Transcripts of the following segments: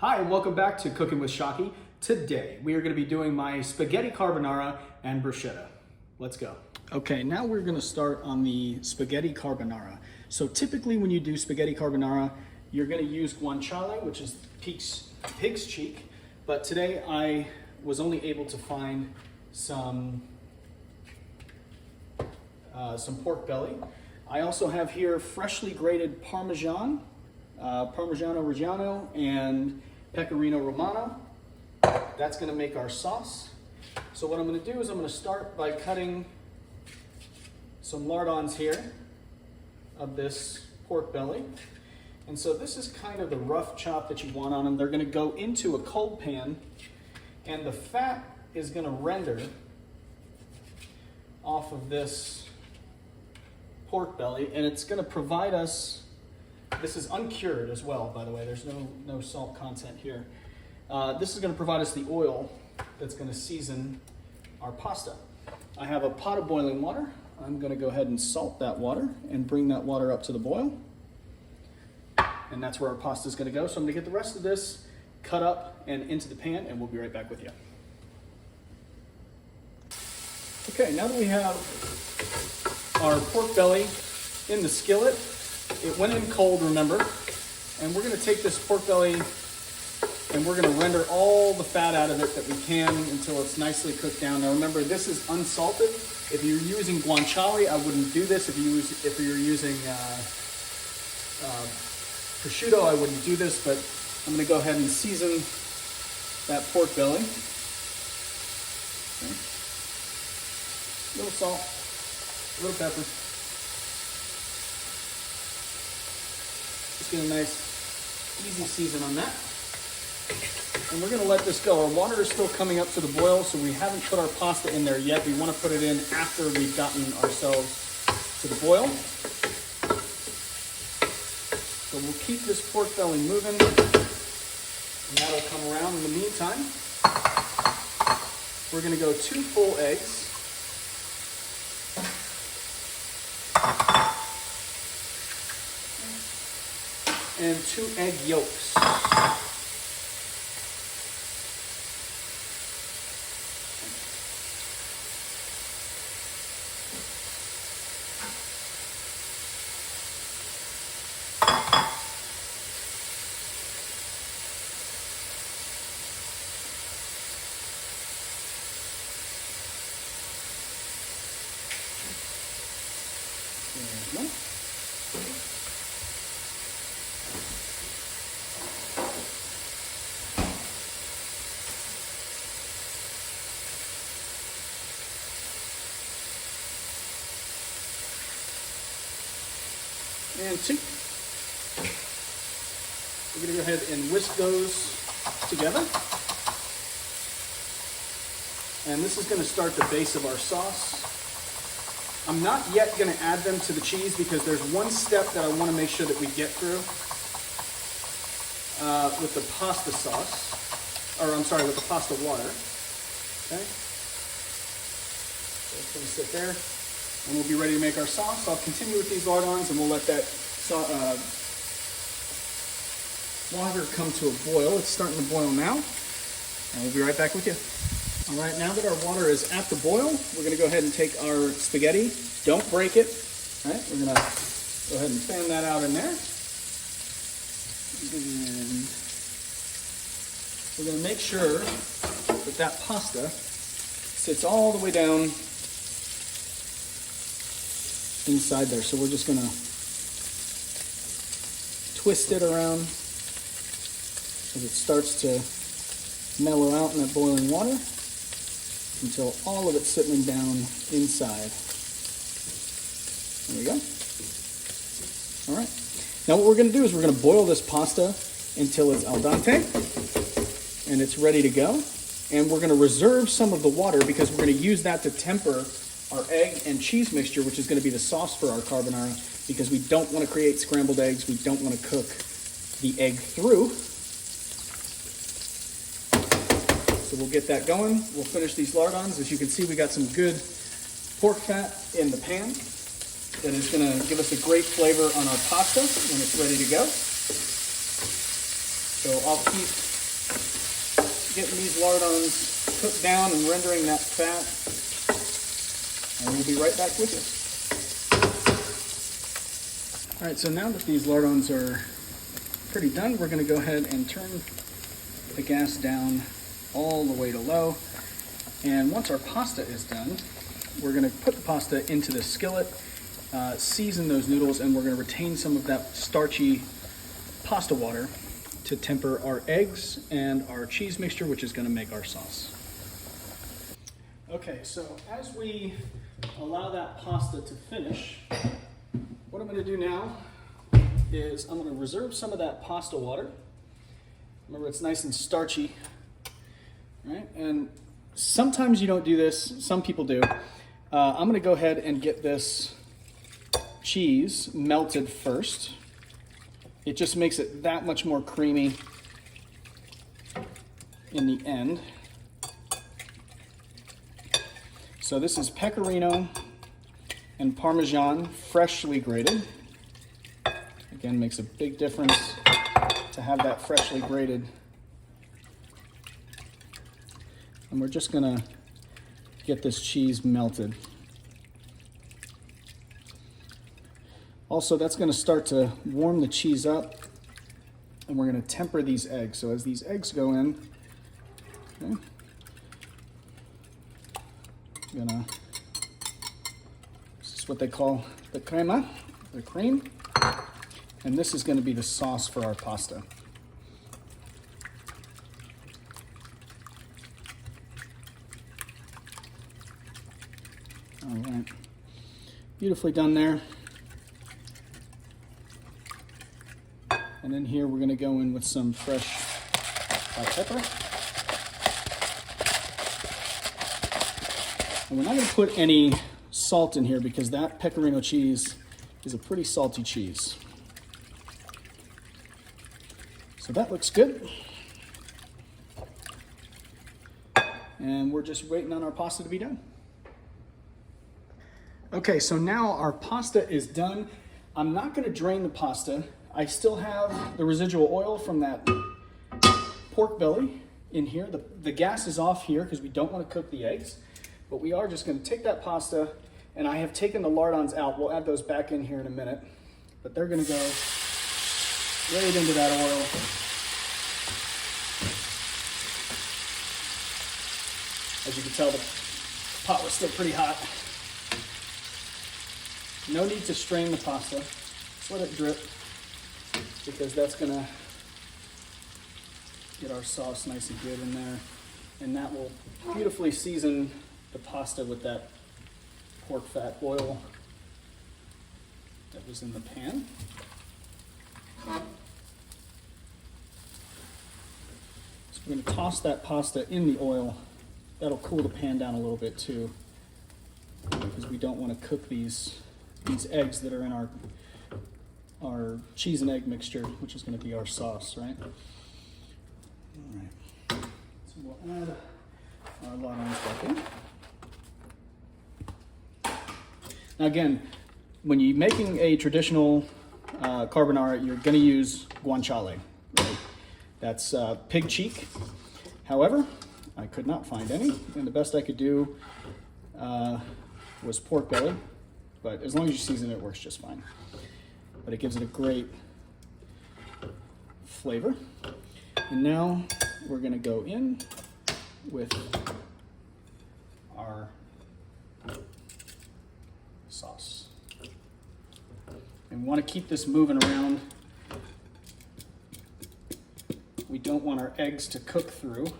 Hi, and welcome back to Cooking with Shockey. Today, we are going to be doing my spaghetti carbonara and bruschetta. Let's go. Okay, now we're going to start on the spaghetti carbonara. So typically when you do spaghetti carbonara, you're going to use guanciale, which is pig's cheek. But today I was only able to find some pork belly. I also have here freshly grated Parmesan, Parmigiano Reggiano, and Pecorino Romano. That's going to make our sauce. So what I'm going to do is I'm going to start by cutting some lardons here of this pork belly. And so this is kind of the rough chop that you want on them. They're going to go into a cold pan, and the fat is going to render off of this pork belly, and it's going to provide us, this is uncured as well, by the way, there's no salt content here. This is going to provide us the oil that's going to season our pasta. I have a pot of boiling water. I'm going to go ahead and salt that water and bring that water up to the boil. And that's where our pasta is going to go. So I'm going to get the rest of this cut up and into the pan, and we'll be right back with you. Okay, now that we have our pork belly in the skillet, it went in cold, remember, and we're going to take this pork belly and we're going to render all the fat out of it that we can until it's nicely cooked down. Now remember, this is unsalted. If you're using guanciale, I wouldn't do this. If you're using prosciutto, I wouldn't do this, but I'm going to go ahead and season that pork belly. Okay. A little salt, a little pepper. Just get a nice, easy season on that. And we're going to let this go. Our water is still coming up to the boil, so we haven't put our pasta in there yet. We want to put it in after we've gotten ourselves to the boil. So we'll keep this pork belly moving, and that'll come around. In the meantime, we're going to go 2 full eggs. And 2 egg yolks. There we go. And 2. We're going to go ahead and whisk those together. And this is going to start the base of our sauce. I'm not yet going to add them to the cheese because there's one step that I want to make sure that we get through with the pasta sauce, or I'm sorry, with the pasta water. Okay. So it's going to sit there. And we'll be ready to make our sauce. I'll continue with these lardons, and we'll let that water come to a boil. It's starting to boil now, and we'll be right back with you. All right, now that our water is at the boil, we're going to go ahead and take our spaghetti. Don't break it. All right, we're going to go ahead and fan that out in there. And we're going to make sure that that pasta sits all the way down inside there. So we're just going to twist it around as it starts to mellow out in that boiling water until all of it's settling down inside. There we go. All right. Now what we're going to do is we're going to boil this pasta until it's al dente and it's ready to go. And we're going to reserve some of the water because we're going to use that to temper our egg and cheese mixture, which is going to be the sauce for our carbonara, because we don't want to create scrambled eggs. We don't want to cook the egg through. So we'll get that going. We'll finish these lardons. As you can see, we got some good pork fat in the pan that is going to give us a great flavor on our pasta when it's ready to go. So I'll keep getting these lardons cooked down and rendering that fat, and we'll be right back with you. All right, so now that these lardons are pretty done, we're going to go ahead and turn the gas down all the way to low. And once our pasta is done, we're going to put the pasta into the skillet, season those noodles, and we're going to retain some of that starchy pasta water to temper our eggs and our cheese mixture, which is going to make our sauce. Okay, so as we allow that pasta to finish, what I'm going to do now is I'm going to reserve some of that pasta water. Remember, it's nice and starchy, right? And sometimes you don't do this, some people do. I'm going to go ahead and get this cheese melted first. It just makes it that much more creamy in the end. So this is pecorino and Parmesan, freshly grated. Again, makes a big difference to have that freshly grated. And we're just gonna get this cheese melted. Also, that's gonna start to warm the cheese up, and we're gonna temper these eggs. So as these eggs go in, okay, this is what they call the crema, the cream. And this is going to be the sauce for our pasta. All right, beautifully done there. And then here we're going to go in with some fresh black pepper. And we're not going to put any salt in here because that pecorino cheese is a pretty salty cheese. So that looks good. And we're just waiting on our pasta to be done. Okay, so now our pasta is done. I'm not gonna drain the pasta. I still have the residual oil from that pork belly in here. The gas is off here because we don't want to cook the eggs, but we are just gonna take that pasta, and I have taken the lardons out. We'll add those back in here in a minute, but they're gonna go right into that oil. As you can tell, the pot was still pretty hot. No need to strain the pasta. Just let it drip, because that's gonna get our sauce nice and good in there. And that will beautifully season the pasta with that pork fat oil that was in the pan. So we're gonna toss that pasta in the oil. That'll cool the pan down a little bit too, because we don't want to cook these eggs that are in our cheese and egg mixture, which is going to be our sauce, right? All right. So we'll add our lardons back in. Now again, when you're making a traditional carbonara, you're going to use guanciale, right? That's pig cheek. However, I could not find any, and the best I could do was pork belly, but as long as you season it, it works just fine. But it gives it a great flavor. And now we're gonna go in with our sauce. And we wanna keep this moving around. We don't want our eggs to cook through.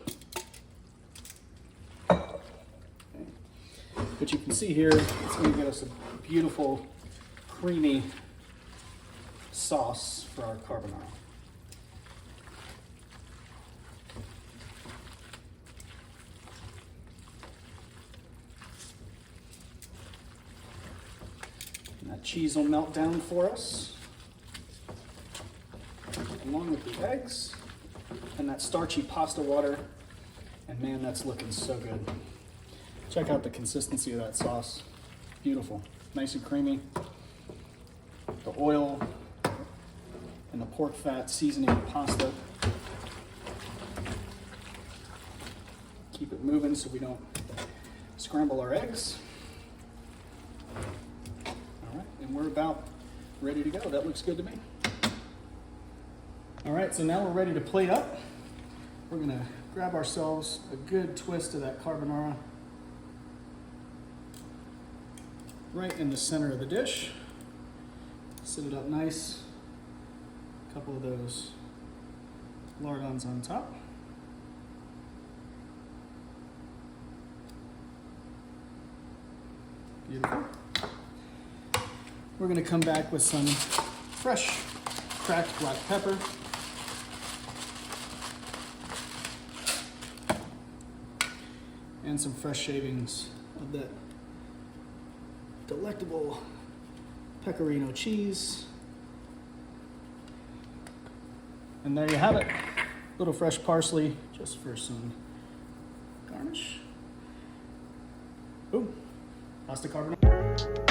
But you can see here, it's going to get us a beautiful, creamy sauce for our carbonara. And that cheese will melt down for us, along with the eggs and that starchy pasta water. And man, that's looking so good. Check out the consistency of that sauce. Beautiful, nice and creamy. The oil and the pork fat seasoning the pasta. Keep it moving so we don't scramble our eggs. All right, and we're about ready to go. That looks good to me. All right, so now we're ready to plate up. We're gonna grab ourselves a good twist of that carbonara right in the center of the dish. Set it up nice. A couple of those lardons on top. Beautiful. We're going to come back with some fresh cracked black pepper. And some fresh shavings of that delectable pecorino cheese. And there you have it. A little fresh parsley just for some garnish. Boom. Pasta carbonara.